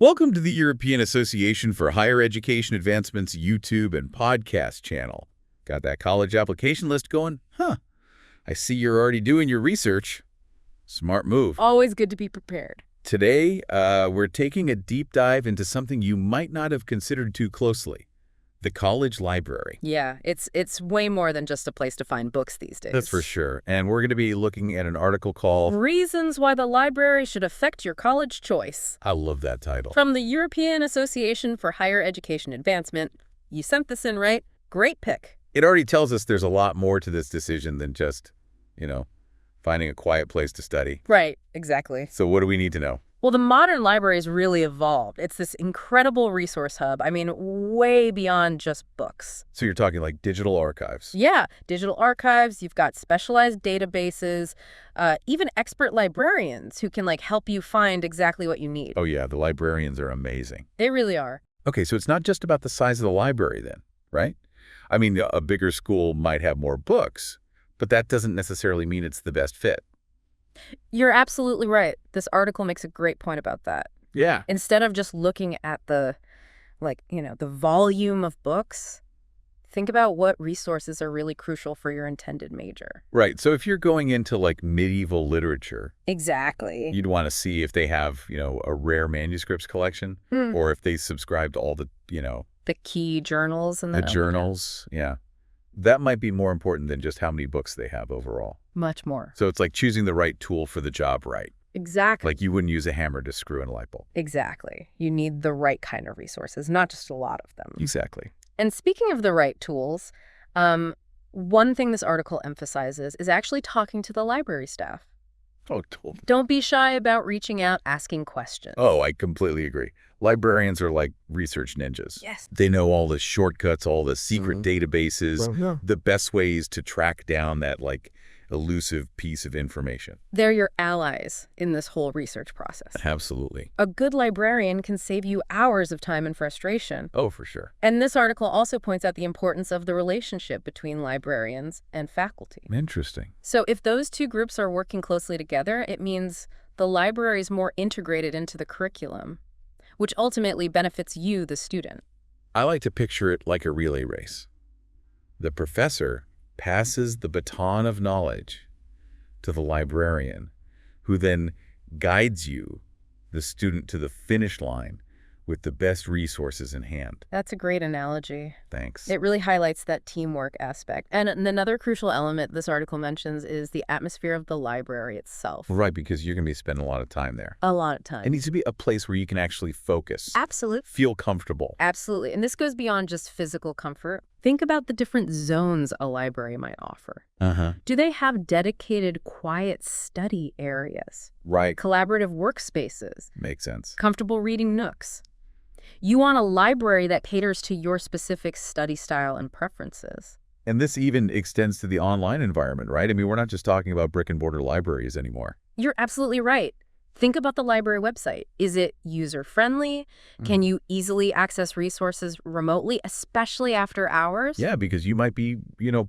Welcome to the European Association for Higher Education Advancement's YouTube and podcast channel. Got that college application list going? Huh. I see you're already doing your research. Smart move. Always good to be prepared. Today, we're taking a deep dive into something you might not have considered too closely. The college library. Yeah, it's way more than just a place to find books these days. That's for sure. And we're going to be looking at an article called Reasons Why the Library Should Affect Your College Choice. I love that title. From the European Association for Higher Education Advancement. You sent this in, right? Great pick. It already tells us there's a lot more to this decision than just, finding a quiet place to study. Right, exactly. So what do we need to know? Well, the modern library has really evolved. It's this incredible resource hub. I mean, way beyond just books. So you're talking like digital archives. Yeah, digital archives, you've got specialized databases, even expert librarians who can help you find exactly what you need. Oh yeah, the librarians are amazing. They really are. Okay, so it's not just about the size of the library then, right? I mean, a bigger school might have more books, but that doesn't necessarily mean it's the best fit. You're absolutely right. This article makes a great point about that. Yeah. Instead of just looking at the volume of books, think about what resources are really crucial for your intended major. Right. So if you're going into medieval literature, Exactly. you'd want to see if they have, a rare manuscripts collection or if they subscribe to all the, The key journals and the journals. Yeah. That might be more important than just how many books they have overall. Much more. So it's like choosing the right tool for the job, right? Exactly. Like you wouldn't use a hammer to screw in a light bulb. Exactly. You need the right kind of resources, not just a lot of them. Exactly. And speaking of the right tools, one thing this article emphasizes is actually talking to the library staff. Oh, totally. Don't be shy about reaching out, asking questions. Oh, I completely agree. Librarians are like research ninjas. Yes. They know all the shortcuts, all the secret databases, the best ways to track down that elusive piece of information. They're your allies in this whole research process. Absolutely. A good librarian can save you hours of time and frustration. Oh, for sure. And this article also points out the importance of the relationship between librarians and faculty. Interesting. So if those two groups are working closely together, it means the library is more integrated into the curriculum, which ultimately benefits you, the student. I like to picture it like a relay race. The professor passes the baton of knowledge to the librarian, who then guides you, the student, to the finish line with the best resources in hand. That's a great analogy. Thanks. It really highlights that teamwork aspect. And another crucial element this article mentions is the atmosphere of the library itself. Right, because you're going to be spending a lot of time there. A lot of time. It needs to be a place where you can actually focus. Absolutely. Feel comfortable. Absolutely. And this goes beyond just physical comfort. Think about the different zones a library might offer. Do they have dedicated quiet study areas? Right. Collaborative workspaces? Makes sense. Comfortable reading nooks? You want a library that caters to your specific study style and preferences. And this even extends to the online environment, right? I mean, we're not just talking about brick and mortar libraries anymore. You're absolutely right. Think about the library website. Is it user-friendly? Can you easily access resources remotely, especially after hours? Yeah, because you might be,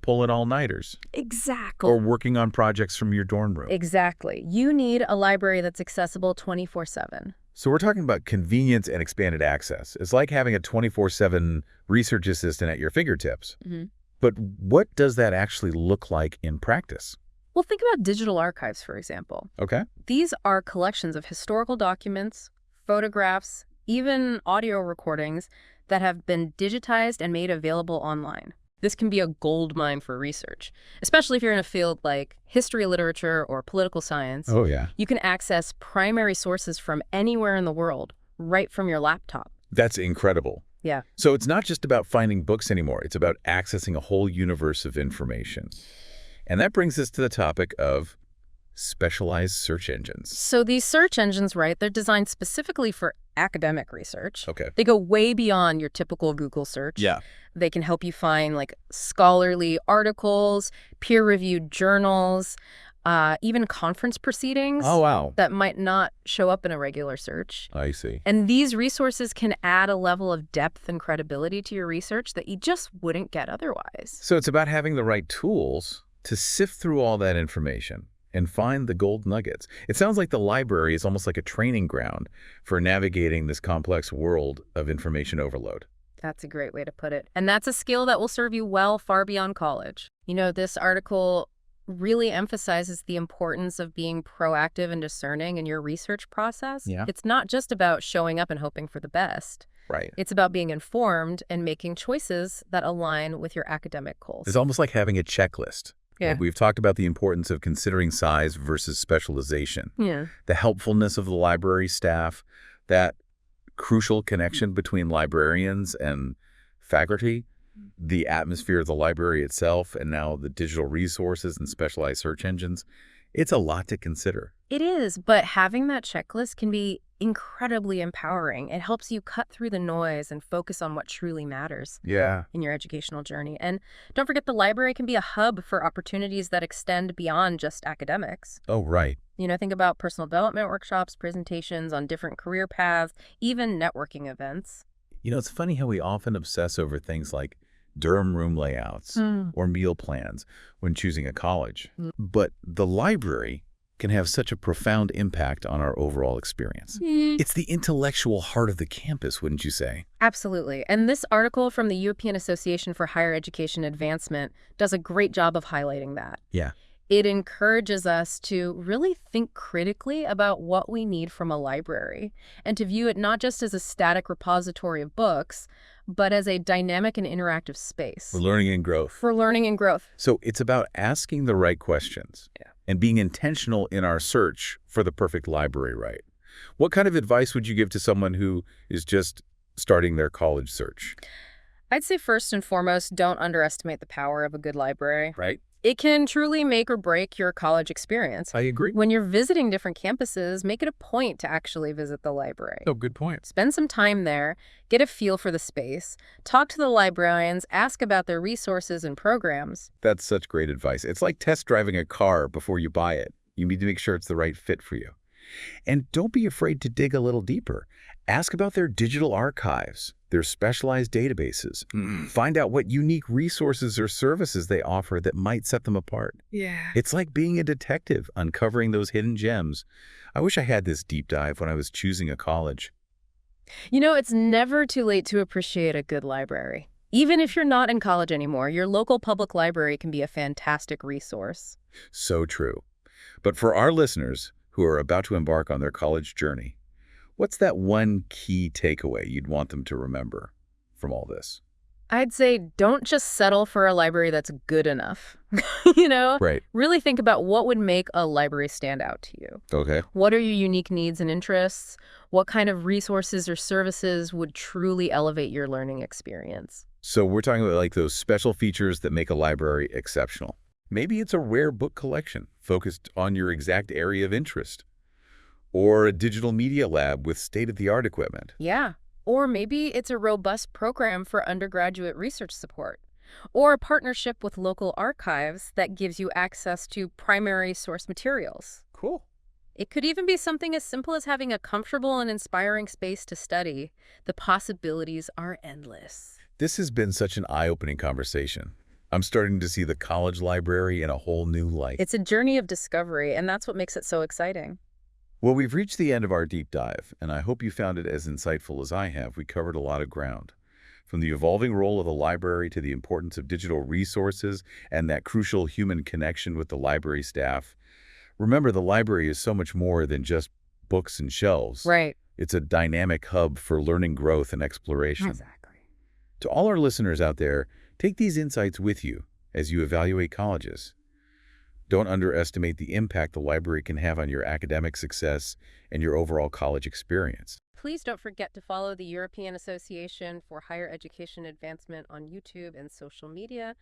pulling all-nighters. Exactly. Or working on projects from your dorm room. Exactly. You need a library that's accessible 24/7. So we're talking about convenience and expanded access. It's like having a 24/7 research assistant at your fingertips. But what does that actually look like in practice? Well, think about digital archives, for example. Okay. These are collections of historical documents, photographs, even audio recordings that have been digitized and made available online. This can be a goldmine for research, especially if you're in a field like history, literature, or political science. Oh, yeah. You can access primary sources from anywhere in the world, right from your laptop. That's incredible. Yeah. So it's not just about finding books anymore. It's about accessing a whole universe of information. And that brings us to the topic of specialized search engines. So these search engines, right, they're designed specifically for academic research. Okay. They go way beyond your typical Google search. Yeah. They can help you find scholarly articles, peer-reviewed journals, even conference proceedings. Oh, wow. That might not show up in a regular search. I see. And these resources can add a level of depth and credibility to your research that you just wouldn't get otherwise. So it's about having the right tools to sift through all that information and find the gold nuggets. It sounds like the library is almost like a training ground for navigating this complex world of information overload. That's a great way to put it. And that's a skill that will serve you well far beyond college. This article really emphasizes the importance of being proactive and discerning in your research process. Yeah. It's not just about showing up and hoping for the best. Right. It's about being informed and making choices that align with your academic goals. It's almost like having a checklist. Yeah. Like we've talked about the importance of considering size versus specialization, Yeah. the helpfulness of the library staff, that crucial connection between librarians and faculty, the atmosphere of the library itself, and now the digital resources and specialized search engines. It's a lot to consider. It is, but having that checklist can be incredibly empowering. It helps you cut through the noise and focus on what truly matters Yeah. in your educational journey. And don't forget, the library can be a hub for opportunities that extend beyond just academics. Oh, right. Think about personal development workshops, presentations on different career paths, even networking events. It's funny how we often obsess over things like dorm room layouts or meal plans when choosing a college. But the library can have such a profound impact on our overall experience. It's the intellectual heart of the campus, wouldn't you say? Absolutely. And this article from the European Association for Higher Education Advancement does a great job of highlighting that. Yeah. It encourages us to really think critically about what we need from a library and to view it not just as a static repository of books, but as a dynamic and interactive space. For learning and growth. For learning and growth. So it's about asking the right questions and being intentional in our search for the perfect library, right? What kind of advice would you give to someone who is just starting their college search? I'd say first and foremost, don't underestimate the power of a good library. Right? It can truly make or break your college experience. I agree. When you're visiting different campuses, make it a point to actually visit the library. Oh, good point. Spend some time there, get a feel for the space, talk to the librarians, ask about their resources and programs. That's such great advice. It's like test driving a car before you buy it. You need to make sure it's the right fit for you. And don't be afraid to dig a little deeper. Ask about their digital archives, their specialized databases. Find out what unique resources or services they offer that might set them apart. Yeah. It's like being a detective, uncovering those hidden gems. I wish I had this deep dive when I was choosing a college. It's never too late to appreciate a good library. Even if you're not in college anymore, your local public library can be a fantastic resource. So true. But for our listeners who are about to embark on their college journey, what's that one key takeaway you'd want them to remember from all this? I'd say don't just settle for a library that's good enough. Right. Really think about what would make a library stand out to you. Okay. What are your unique needs and interests? What kind of resources or services would truly elevate your learning experience? So we're talking about like those special features that make a library exceptional. Maybe it's a rare book collection focused on your exact area of interest, or a digital media lab with state-of-the-art equipment. Yeah. Or maybe it's a robust program for undergraduate research support, or a partnership with local archives that gives you access to primary source materials. Cool. It could even be something as simple as having a comfortable and inspiring space to study. The possibilities are endless. This has been such an eye-opening conversation. I'm starting to see the college library in a whole new light. It's a journey of discovery, and that's what makes it so exciting. Well, we've reached the end of our deep dive, and I hope you found it as insightful as I have. We covered a lot of ground. From the evolving role of the library to the importance of digital resources and that crucial human connection with the library staff. Remember, the library is so much more than just books and shelves. Right. It's a dynamic hub for learning, growth, and exploration. Exactly. To all our listeners out there, take these insights with you as you evaluate colleges. Don't underestimate the impact the library can have on your academic success and your overall college experience. Please don't forget to follow the European Association for Higher Education Advancement on YouTube and social media